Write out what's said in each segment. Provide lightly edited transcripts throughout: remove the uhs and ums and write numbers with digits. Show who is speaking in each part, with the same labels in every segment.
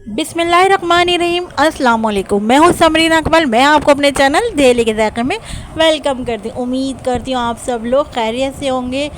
Speaker 1: बिस्मिल्लाहिर्रहमानिर्रहीम। अस्सलाम वालेकुम। मैं हूँ समरीन अकमल। मैं आपको अपने चैनल दिल्ली के ज़ायक़े में वेलकम करती हूँ। उम्मीद करती हूँ आप सब लोग खैरियत से होंगे।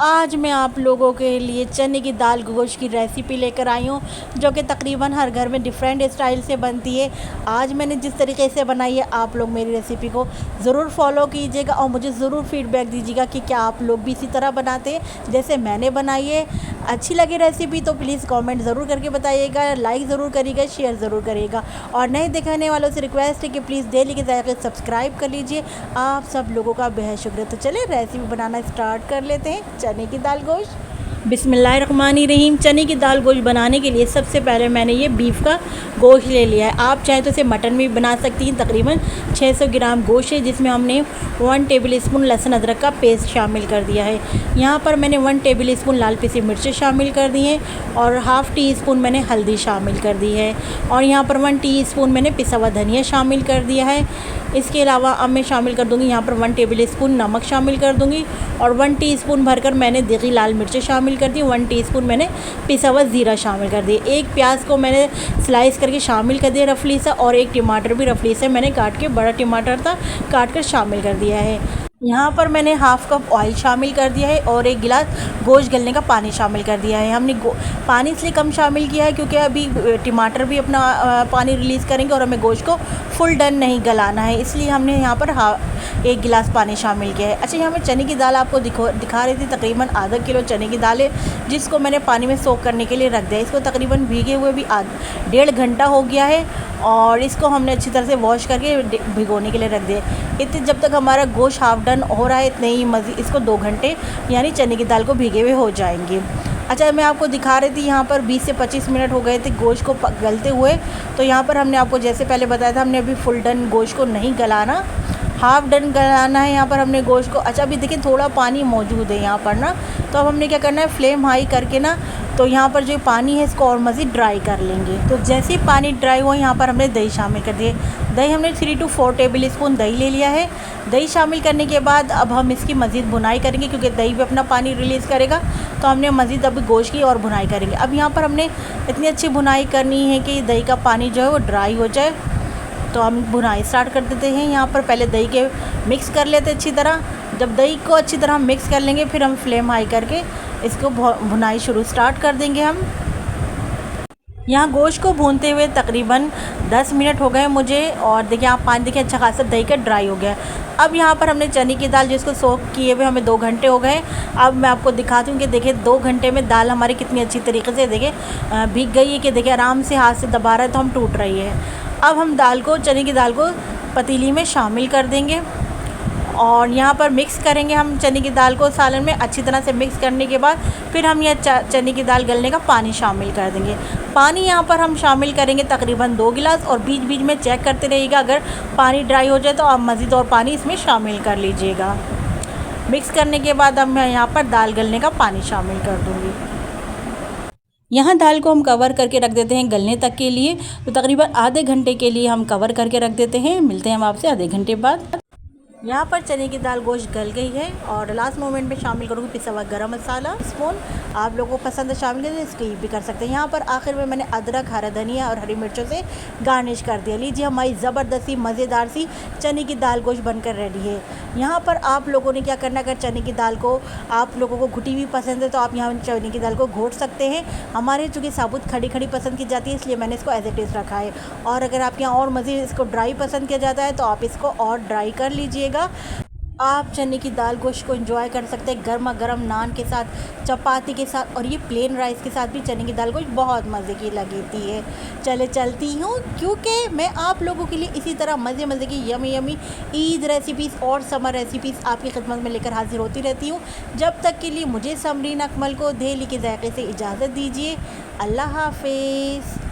Speaker 1: आज मैं आप लोगों के लिए चने की दाल गोश्त की रेसिपी लेकर आई हूँ, जो कि तकरीबन हर घर में डिफरेंट स्टाइल से बनती है। आज मैंने जिस तरीके से बनाई है, आप लोग मेरी रेसिपी को ज़रूर फॉलो कीजिएगा और मुझे ज़रूर फीडबैक दीजिएगा कि क्या आप लोग भी इसी तरह बनाते हैं जैसे मैंने बनाई है। अच्छी लगी रेसिपी तो प्लीज़ कमेंट ज़रूर करके बताइएगा, लाइक ज़रूर करिएगा, शेयर ज़रूर करिएगा। और नए देखने वालों से रिक्वेस्ट है कि प्लीज़ दिल्ली के ज़ायक़े सब्सक्राइब कर लीजिए। आप सब लोगों का बेहद शुक्रिया। तो चलिए रेसिपी बनाना स्टार्ट कर लेते हैं। चने की दाल गोश्त। बिस्मिल्लाहिर्रहमानिर्रहीम। चने की दाल गोश्त बनाने के लिए सबसे पहले मैंने ये बीफ का गोश्त ले लिया है। आप चाहें तो इसे मटन भी बना सकती हैं। तकरीबन 600 ग्राम गोश्त है, जिसमें हमने 1 टेबल स्पून लहसुन अदरक का पेस्ट शामिल कर दिया है। यहाँ पर मैंने 1 टेबल स्पून लाल पिसी मिर्चें शामिल कर दी हैं और हाफ़ टी स्पून मैंने हल्दी शामिल कर दी है। और यहाँ पर 1 टीस्पून मैंने पिसा हुआ धनिया शामिल कर दिया है। इसके अलावा अब मैं शामिल कर दूँगी यहाँ पर 1 टेबल स्पून नमक शामिल कर दूँगी और 1 टीस्पून भरकर मैंने देगी लाल मिर्चें शामिल कर दी। 1 टीस्पून मैंने पिसा हुआ ज़ीरा शामिल कर दिया। एक प्याज को मैंने स्लाइस करके शामिल कर दिया रफली सा, और एक टमाटर भी रफली से मैंने काट के, बड़ा टमाटर था, काट कर शामिल कर दिया है। यहाँ पर मैंने हाफ़ कप ऑयल शामिल कर दिया है और 1 गिलास गोश्त गलने का पानी शामिल कर दिया है। हमने पानी इसलिए कम शामिल किया है क्योंकि अभी टमाटर भी अपना पानी रिलीज़ करेंगे और हमें गोश्त को फुल डन नहीं गलाना है, इसलिए हमने यहाँ पर 1 गिलास पानी शामिल किया है। अच्छा, यहाँ मैं चने की दाल आपको दिखा रही थी। तकरीबन आधा किलो चने की दाल है, जिसको मैंने पानी में सोक करने के लिए रख दिया। इसको तकरीबन भीगे हुए भी 1.5 घंटा हो गया है और इसको हमने अच्छी तरह से वॉश करके भिगोने के लिए रख दिया। इतने जब तक हमारा गोश्त हाफ डन हो रहा है, इतने ही मज़ीद इसको 2 घंटे यानी चने की दाल को भीगे हुए हो जाएंगे। अच्छा, मैं आपको दिखा रही थी यहाँ पर 20 से 25 मिनट हो गए थे गोश्त को गलते हुए। तो यहाँ पर हमने आपको जैसे पहले बताया था, हमने अभी फुल डन गोश्त को नहीं गलाना, हाफ़ डन गलाना है यहाँ पर हमने गोश्त को। अच्छा, अभी देखिए थोड़ा पानी मौजूद है यहाँ पर ना, तो अब हमने क्या करना है, फ्लेम हाई करके ना, तो यहाँ पर जो पानी है इसको और मज़ीद ड्राई कर लेंगे। तो जैसे ही पानी ड्राई हुआ, यहाँ पर हमने दही शामिल कर दिए। दही हमने 3 to 4 टेबल स्पून दही ले लिया है। दही शामिल करने के बाद अब हम इसकी मज़ीद भुनाई करेंगे, क्योंकि दही भी अपना पानी रिलीज़ करेगा, तो हमने मज़ीद अभी गोश्त की और भुनाई करेंगे। अब यहाँ पर हमने इतनी अच्छी भुनाई करनी है कि दही का पानी जो है वो ड्राई हो जाए। तो हम भुनाई स्टार्ट कर देते हैं। यहाँ पर पहले दही के मिक्स कर लेते अच्छी तरह। जब दही को अच्छी तरह मिक्स कर लेंगे, फिर हम फ्लेम हाई करके इसको भुनाई स्टार्ट कर देंगे हम। यहाँ गोश्त को भूनते हुए तकरीबन 10 मिनट हो गए मुझे, और देखिए आप पानी देखिए अच्छा खासा दही का ड्राई हो गया। अब यहाँ पर हमने चने की दाल जिसको सोक किए हुए हमें 2 घंटे हो गए। अब मैं आपको दिखाती हूँ कि देखिए 2 घंटे में दाल हमारी कितनी अच्छी तरीके से देखिए भीग गई है, कि देखिए आराम से हाथ से दबा रहा है तो हम टूट रही है। अब हम दाल को, चने की दाल को पतीली में शामिल कर देंगे और यहाँ पर मिक्स करेंगे हम चने की दाल को सालन में। अच्छी तरह से मिक्स करने के बाद फिर हम यह चने की दाल गलने का पानी शामिल कर देंगे। पानी यहाँ पर हम शामिल करेंगे तकरीबन 2 गिलास, और बीच बीच में चेक करते रहिएगा, अगर पानी ड्राई हो जाए तो आप मज़ीद और पानी इसमें शामिल कर लीजिएगा। मिक्स करने के बाद अब मैं यहाँ पर दाल गलने का पानी शामिल कर दूँगी। यहाँ दाल को हम कवर करके रख देते हैं गलने तक के लिए। तो तकरीबन आधे घंटे के लिए हम कवर करके रख देते हैं। मिलते हैं हम आपसे आधे घंटे बाद। यहाँ पर चने की दाल गोश्त गल गई है और लास्ट मोमेंट में शामिल करूँगी पिसा हुआ गरम मसाला स्पून। आप लोगों को पसंद है शामिल करें, स्किप भी कर सकते हैं। यहाँ पर आखिर में मैंने अदरक, हरा धनिया और हरी मिर्चों से गार्निश कर दिया। लीजिए, हमारी ज़बरदस्ती मज़ेदार सी चने की दाल गोश्त बनकर रेडी है। यहाँ पर आप लोगों ने क्या करना, अगर चने की दाल को आप लोगों को घुटी हुई पसंद है तो आप यहाँ चने की दाल को घोट सकते हैं। हमारे चूँकि साबुत खड़ी खड़ी पसंद की जाती है, इसलिए मैंने इसको एज ए टेस्ट रखा है। और अगर आपके यहाँ और मज़ीद इसको ड्राई पसंद किया जाता है तो आप इसको और ड्राई कर लीजिएगा। आप चने की दाल गोश्त को एंजॉय कर सकते हैं गर्मा गर्म नान के साथ, चपाती के साथ, और ये प्लेन राइस के साथ भी चने की दाल गोश्त बहुत मज़े की लगती है। चले चलती हूँ, क्योंकि मैं आप लोगों के लिए इसी तरह मज़े मज़े की यमी यमी ईद रेसिपीज़ और समर रेसिपीज़ आपकी खिदमत में लेकर हाजिर होती रहती हूँ। जब तक के लिए मुझे समरीन अकमल को दिल्ली के ज़ायक़े से इजाज़त दीजिए। अल्लाह हाफ़िज़।